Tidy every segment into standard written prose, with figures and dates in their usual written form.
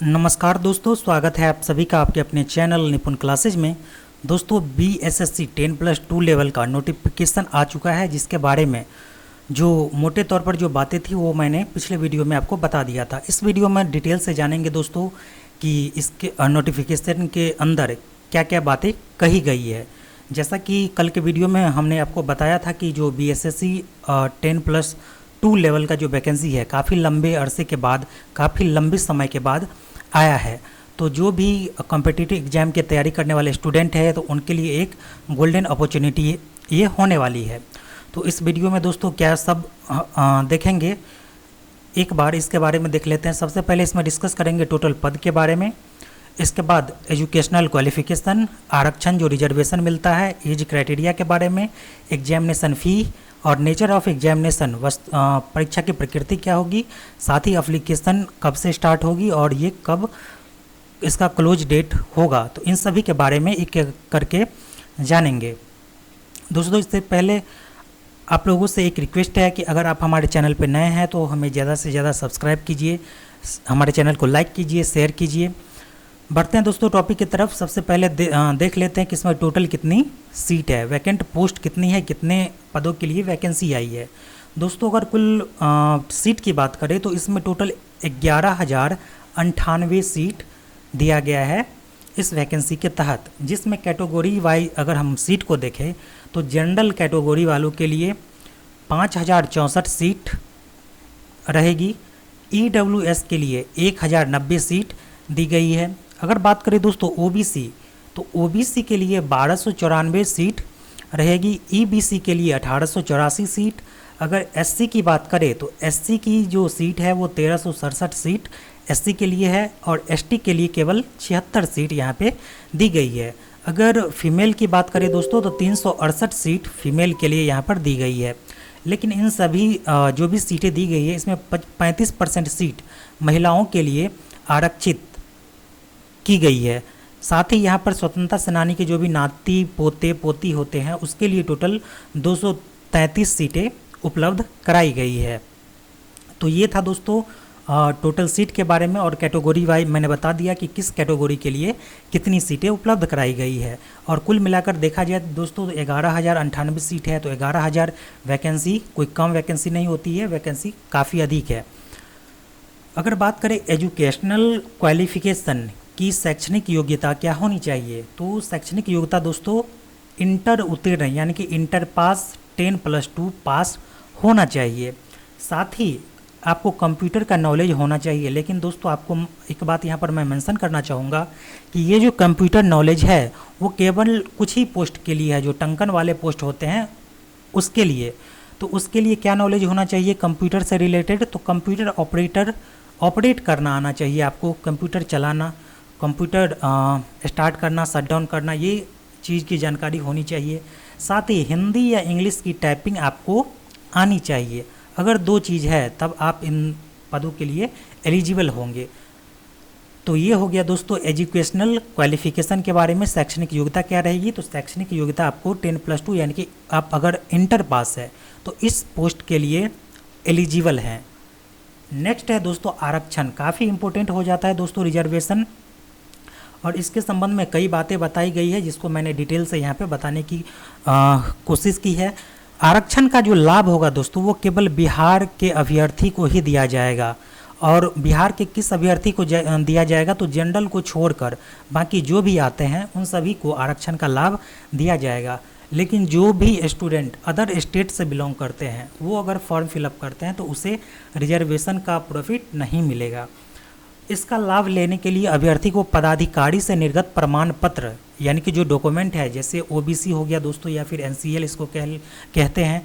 नमस्कार दोस्तों, स्वागत है आप सभी का आपके अपने चैनल निपुण क्लासेज में। दोस्तों बीएसएससी 10+2 लेवल का नोटिफिकेशन आ चुका है, जिसके बारे में जो मोटे तौर पर जो बातें थी वो मैंने पिछले वीडियो में आपको बता दिया था। इस वीडियो में डिटेल से जानेंगे दोस्तों कि इसके नोटिफिकेशन के अंदर क्या क्या बातें कही गई है। जैसा कि कल के वीडियो में हमने आपको बताया था कि जो बीएसएससी 10+2 लेवल का जो वैकेंसी है काफ़ी लंबे अरसे के बाद, काफ़ी लंबे समय के बाद आया है। तो जो भी कॉम्पिटिटिव एग्ज़ाम की तैयारी करने वाले स्टूडेंट है तो उनके लिए एक गोल्डन अपॉर्चुनिटी ये होने वाली है। तो इस वीडियो में दोस्तों क्या सब देखेंगे, एक बार इसके बारे में देख लेते हैं। सबसे पहले इसमें डिस्कस करेंगे टोटल पद के बारे में। इसके बाद एजुकेशनल क्वालिफ़िकेशन, आरक्षण जो रिजर्वेशन मिलता है, एज क्राइटेरिया के बारे में, एग्जामिनेशन फ़ी और नेचर ऑफ एग्जामिनेशन, परीक्षा की प्रकृति क्या होगी, साथ ही एप्लीकेशन कब से स्टार्ट होगी और ये कब इसका क्लोज डेट होगा। तो इन सभी के बारे में एक एक करके जानेंगे। दोस्तों इससे पहले आप लोगों से एक रिक्वेस्ट है कि अगर आप हमारे चैनल पर नए हैं तो हमें ज़्यादा से ज़्यादा सब्सक्राइब कीजिए, हमारे चैनल को लाइक कीजिए, शेयर कीजिए। बढ़ते हैं दोस्तों टॉपिक की तरफ। सबसे पहले देख लेते हैं कि इसमें टोटल कितनी सीट है, वैकेंट पोस्ट कितनी है, कितने पदों के लिए वैकेंसी आई है। दोस्तों अगर कुल सीट की बात करें तो इसमें टोटल 11,098 सीट दिया गया है इस वैकेंसी के तहत, जिसमें कैटेगरी वाइज अगर हम सीट को देखें तो जनरल कैटेगरी वालों के लिए 5,064 सीट रहेगी, ईडब्ल्यूएस के लिए 1,090 सीट दी गई है। अगर बात करें दोस्तों ओबीसी, तो ओबीसी के लिए 1294 सीट रहेगी, ईबीसी के लिए 1884 सीट। अगर एससी की बात करें तो एससी की जो सीट है वो 1367 सीट एससी के लिए है और एसटी के लिए केवल 76 सीट यहाँ पे दी गई है। अगर फीमेल की बात करें दोस्तों तो 368 सीट फीमेल के लिए यहाँ पर दी गई है। लेकिन इन सभी जो भी सीटें दी गई है इसमें 35% सीट महिलाओं के लिए आरक्षित की गई है। साथ ही यहाँ पर स्वतंत्रता सेनानी के जो भी नाती पोते पोती होते हैं उसके लिए टोटल 233 सीटें उपलब्ध कराई गई है। तो ये था दोस्तों टोटल सीट के बारे में, और कैटेगरी वाइज मैंने बता दिया कि किस कैटेगरी के लिए कितनी सीटें उपलब्ध कराई गई है। और कुल मिलाकर देखा जाए दोस्तों तो 11,098 सीट है, तो 11,000 वैकेंसी कोई कम वैकेंसी नहीं होती है, वैकेंसी काफ़ी अधिक है। अगर बात करें एजुकेशनल क्वालिफिकेशन की शैक्षणिक योग्यता क्या होनी चाहिए, तो शैक्षणिक योग्यता दोस्तों इंटर उत्तीर्ण यानी कि इंटर पास 10+2 पास होना चाहिए। साथ ही आपको कंप्यूटर का नॉलेज होना चाहिए। लेकिन दोस्तों आपको एक बात यहाँ पर मैं मेंशन करना चाहूँगा कि ये जो कंप्यूटर नॉलेज है वो केवल कुछ ही पोस्ट के लिए है, जो टंकन वाले पोस्ट होते हैं उसके लिए। तो उसके लिए क्या नॉलेज होना चाहिए कंप्यूटर से रिलेटेड, तो कंप्यूटर ऑपरेट करना आना चाहिए आपको, कंप्यूटर चलाना, कंप्यूटर स्टार्ट करना, शट डाउन करना, ये चीज़ की जानकारी होनी चाहिए। साथ ही हिंदी या इंग्लिश की टाइपिंग आपको आनी चाहिए। अगर दो चीज़ है तब आप इन पदों के लिए एलिजिबल होंगे। तो ये हो गया दोस्तों एजुकेशनल क्वालिफिकेशन के बारे में। शैक्षणिक योग्यता क्या रहेगी, तो शैक्षणिक योग्यता आपको 10+2 यानी कि आप अगर इंटर पास है तो इस पोस्ट के लिए एलिजिबल हैं। नेक्स्ट है दोस्तों आरक्षण, काफ़ी इंपॉर्टेंट हो जाता है दोस्तों रिजर्वेशन, और इसके संबंध में कई बातें बताई गई है जिसको मैंने डिटेल से यहाँ पे बताने की कोशिश की है। आरक्षण का जो लाभ होगा दोस्तों वो केवल बिहार के अभ्यर्थी को ही दिया जाएगा, और बिहार के किस अभ्यर्थी को दिया जाएगा, तो जनरल को छोड़कर बाकी जो भी आते हैं उन सभी को आरक्षण का लाभ दिया जाएगा। लेकिन जो भी स्टूडेंट अदर स्टेट से बिलोंग करते हैं वो अगर फॉर्म फिलअप करते हैं तो उसे रिजर्वेशन का प्रॉफिट नहीं मिलेगा। इसका लाभ लेने के लिए अभ्यर्थी को पदाधिकारी से निर्गत प्रमाण पत्र यानी कि जो डॉक्यूमेंट है, जैसे ओबीसी हो गया दोस्तों या फिर एनसीएल इसको कहते हैं,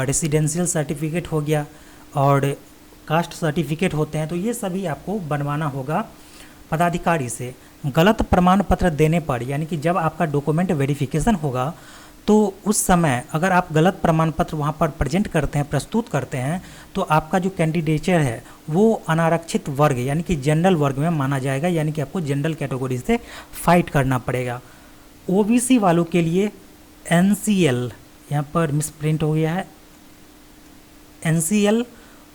रेसिडेंशियल सर्टिफिकेट हो गया और कास्ट सर्टिफिकेट होते हैं, तो ये सभी आपको बनवाना होगा पदाधिकारी से। गलत प्रमाण पत्र देने पर यानी कि जब आपका डॉक्यूमेंट वेरिफिकेशन होगा तो उस समय अगर आप गलत प्रमाण पत्र वहाँ पर प्रेजेंट करते हैं, प्रस्तुत करते हैं, तो आपका जो कैंडिडेचर है वो अनारक्षित वर्ग यानी कि जनरल वर्ग में माना जाएगा, यानी कि आपको जनरल कैटेगरी से फाइट करना पड़ेगा। ओबीसी वालों के लिए एनसीएल, यहाँ पर मिसप्रिंट हो गया है, एनसीएल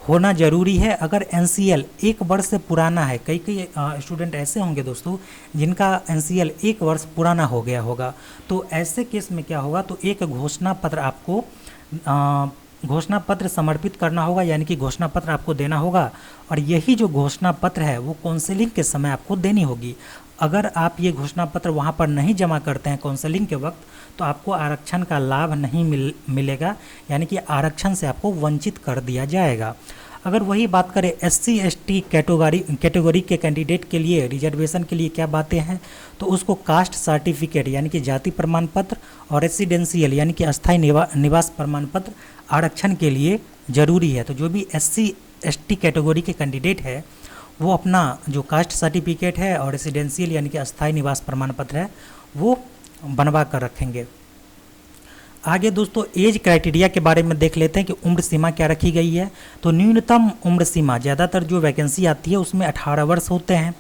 होना ज़रूरी है। अगर एनसीएल 1 वर्ष से पुराना है, कई कई स्टूडेंट ऐसे होंगे दोस्तों जिनका एनसीएल 1 वर्ष पुराना हो गया होगा, तो ऐसे केस में क्या होगा, तो एक घोषणा पत्र आपको घोषणा पत्र समर्पित करना होगा, यानी कि घोषणा पत्र आपको देना होगा। और यही जो घोषणा पत्र है वो काउंसलिंग के समय आपको देनी होगी। अगर आप ये घोषणा पत्र वहाँ पर नहीं जमा करते हैं काउंसलिंग के वक्त, तो आपको आरक्षण का लाभ नहीं मिलेगा, यानी कि आरक्षण से आपको वंचित कर दिया जाएगा। अगर वही बात करें एससी एसटी कैटेगरी के कैंडिडेट के लिए रिजर्वेशन के लिए क्या बातें हैं, तो उसको कास्ट सर्टिफिकेट यानी कि जाति प्रमाण पत्र और रेसिडेंशियल यानी कि अस्थायी निवास प्रमाण पत्र आरक्षण के लिए ज़रूरी है। तो जो भी एससी एसटी कैटेगरी के कैंडिडेट है वो अपना जो कास्ट सर्टिफिकेट है और रेसिडेंशियल यानी कि अस्थायी निवास प्रमाण पत्र है वो बनवा कर रखेंगे। आगे दोस्तों एज क्राइटेरिया के बारे में देख लेते हैं कि उम्र सीमा क्या रखी गई है। तो न्यूनतम उम्र सीमा, ज़्यादातर जो वैकेंसी आती है उसमें 18 वर्ष होते हैं,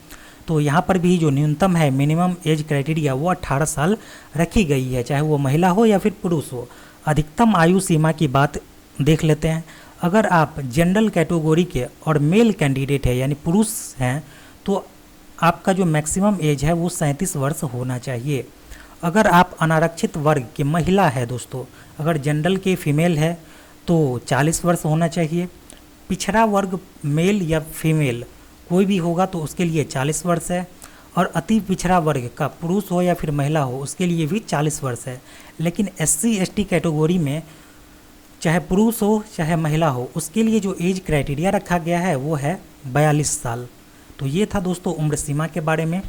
तो यहाँ पर भी जो न्यूनतम है मिनिमम एज क्राइटेरिया वो 18 साल रखी गई है, चाहे वो महिला हो या फिर पुरुष हो। अधिकतम आयु सीमा की बात देख लेते हैं। अगर आप जनरल कैटेगरी के और मेल कैंडिडेट है यानी पुरुष हैं, तो आपका जो मैक्सिमम एज है वो 37 वर्ष होना चाहिए। अगर आप अनारक्षित वर्ग की महिला है दोस्तों, अगर जनरल के फीमेल है तो 40 वर्ष होना चाहिए। पिछड़ा वर्ग मेल या फीमेल कोई भी होगा तो उसके लिए 40 वर्ष है, और अति पिछड़ा वर्ग का पुरुष हो या फिर महिला हो उसके लिए भी 40 वर्ष है। लेकिन एससी एसटी कैटेगरी में चाहे पुरुष हो चाहे महिला हो उसके लिए जो एज क्राइटेरिया रखा गया है वो है 42 साल। तो ये था दोस्तों उम्र सीमा के बारे में।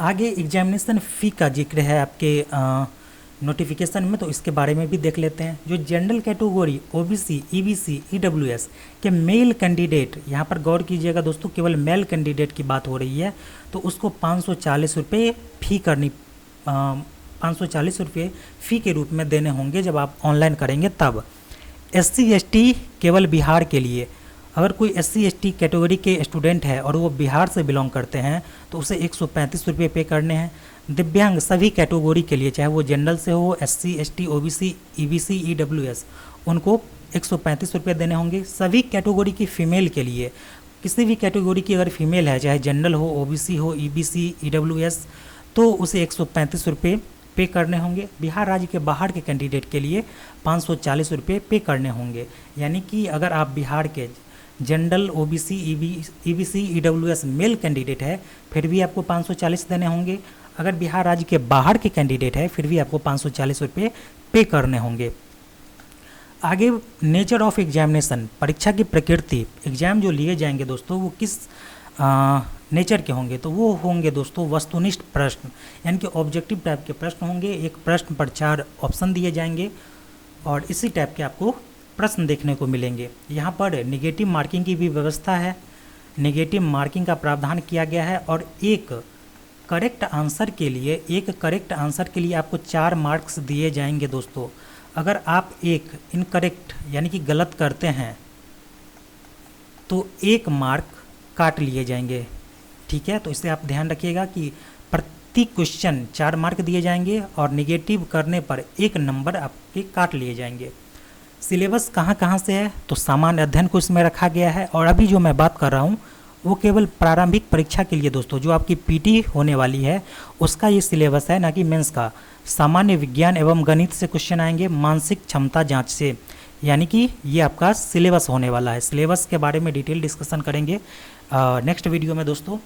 आगे एग्जामिनेशन फ़ी का जिक्र है आपके नोटिफिकेशन में, तो इसके बारे में भी देख लेते हैं। जो general category OBC EBC EWS के मेल कैंडिडेट, यहाँ पर गौर कीजिएगा दोस्तों केवल मेल कैंडिडेट की बात हो रही है, तो उसको 540 रुपये फ़ी करनी 540 रुपये फ़ी के रूप में देने होंगे जब आप ऑनलाइन करेंगे तब। एससी एसटी केवल बिहार के लिए, अगर कोई एससी एसटी कैटेगरी के स्टूडेंट है और वो बिहार से बिलोंग करते हैं तो उसे 135 रुपये पे करने हैं। दिव्यांग सभी कैटेगरी के लिए, चाहे वो जनरल से हो, SC ST OBC EBC EWS, उनको 135 रुपये देने होंगे। सभी कैटेगरी की फ़ीमेल के लिए, किसी भी कैटेगरी की अगर फीमेल है, चाहे जनरल हो, ओबीसी हो, ईबीसी ईडब्ल्यूएस, तो उसे 135 रुपये पे करने होंगे। बिहार राज्य के बाहर के कैंडिडेट के लिए 540 रुपये पे करने होंगे। यानी कि अगर आप बिहार के general OBC EBC EWS male candidate है फिर भी आपको 540 देने होंगे। अगर बिहार राज्य के बाहर के कैंडिडेट है फिर भी आपको 540 रुपये पे करने होंगे। आगे नेचर ऑफ एग्जामिनेशन, परीक्षा की प्रकृति, एग्जाम जो लिए जाएंगे दोस्तों वो किस नेचर के होंगे, तो वो होंगे दोस्तों वस्तुनिष्ठ प्रश्न, यानी कि ऑब्जेक्टिव टाइप के प्रश्न होंगे। एक प्रश्न पर 4 ऑप्शन दिए जाएंगे और इसी टाइप के आपको प्रश्न देखने को मिलेंगे। यहाँ पर नेगेटिव मार्किंग की भी व्यवस्था है, नेगेटिव मार्किंग का प्रावधान किया गया है। और एक करेक्ट आंसर के लिए आपको 4 मार्क्स दिए जाएंगे दोस्तों। अगर आप एक इनकरेक्ट यानी कि गलत करते हैं तो 1 मार्क काट लिए जाएंगे, ठीक है। तो इससे आप ध्यान रखिएगा कि प्रति क्वेश्चन 4 मार्क दिए जाएंगे और नेगेटिव करने पर 1 नंबर आपके काट लिए जाएंगे। सिलेबस कहाँ से है, तो सामान्य अध्ययन को इसमें रखा गया है। और अभी जो मैं बात कर रहा हूँ वो केवल प्रारंभिक परीक्षा के लिए दोस्तों, जो आपकी पीटी होने वाली है उसका ये सिलेबस है, ना कि मेंस का। सामान्य विज्ञान एवं गणित से क्वेश्चन आएंगे, मानसिक क्षमता जांच से, यानी कि ये आपका सिलेबस होने वाला है। सिलेबस के बारे में डिटेल डिस्कशन करेंगे नेक्स्ट वीडियो में दोस्तों।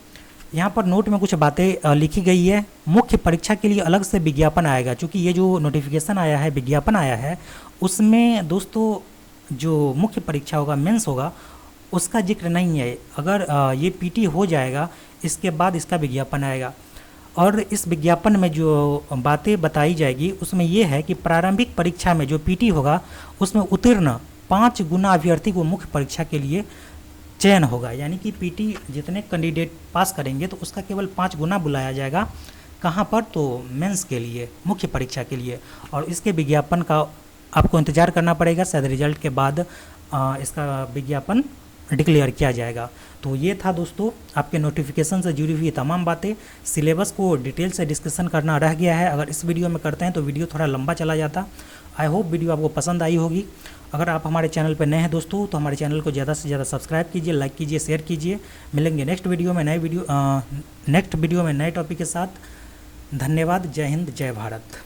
यहाँ पर नोट में कुछ बातें लिखी गई है। मुख्य परीक्षा के लिए अलग से विज्ञापन आएगा, क्योंकि ये जो नोटिफिकेशन आया है, विज्ञापन आया है, उसमें दोस्तों जो मुख्य परीक्षा होगा, मेंस होगा, उसका जिक्र नहीं है। अगर ये पीटी हो जाएगा इसके बाद इसका विज्ञापन आएगा। और इस विज्ञापन में जो बातें बताई जाएगी उसमें ये है कि प्रारंभिक परीक्षा में जो पीटी होगा उसमें उत्तीर्ण 5 गुना अभ्यर्थी को मुख्य परीक्षा के लिए चयन होगा। यानी कि पीटी जितने कैंडिडेट पास करेंगे तो उसका केवल 5 गुना बुलाया जाएगा। कहाँ पर, तो मेंस के लिए, मुख्य परीक्षा के लिए। और इसके विज्ञापन का आपको इंतज़ार करना पड़ेगा, शायद रिजल्ट के बाद इसका विज्ञापन डिक्लेयर किया जाएगा। तो ये था दोस्तों आपके नोटिफिकेशन से जुड़ी हुई तमाम बातें। सिलेबस को डिटेल से डिस्कशन करना रह गया है, अगर इस वीडियो में करते हैं तो वीडियो थोड़ा लंबा चला जाता। आई होप वीडियो आपको पसंद आई होगी। अगर आप हमारे चैनल पर नए हैं दोस्तों तो हमारे चैनल को ज़्यादा से ज़्यादा सब्सक्राइब कीजिए, लाइक कीजिए, शेयर कीजिए। मिलेंगे नेक्स्ट वीडियो में नेक्स्ट वीडियो में नए टॉपिक के साथ। धन्यवाद। जय हिंद, जय भारत।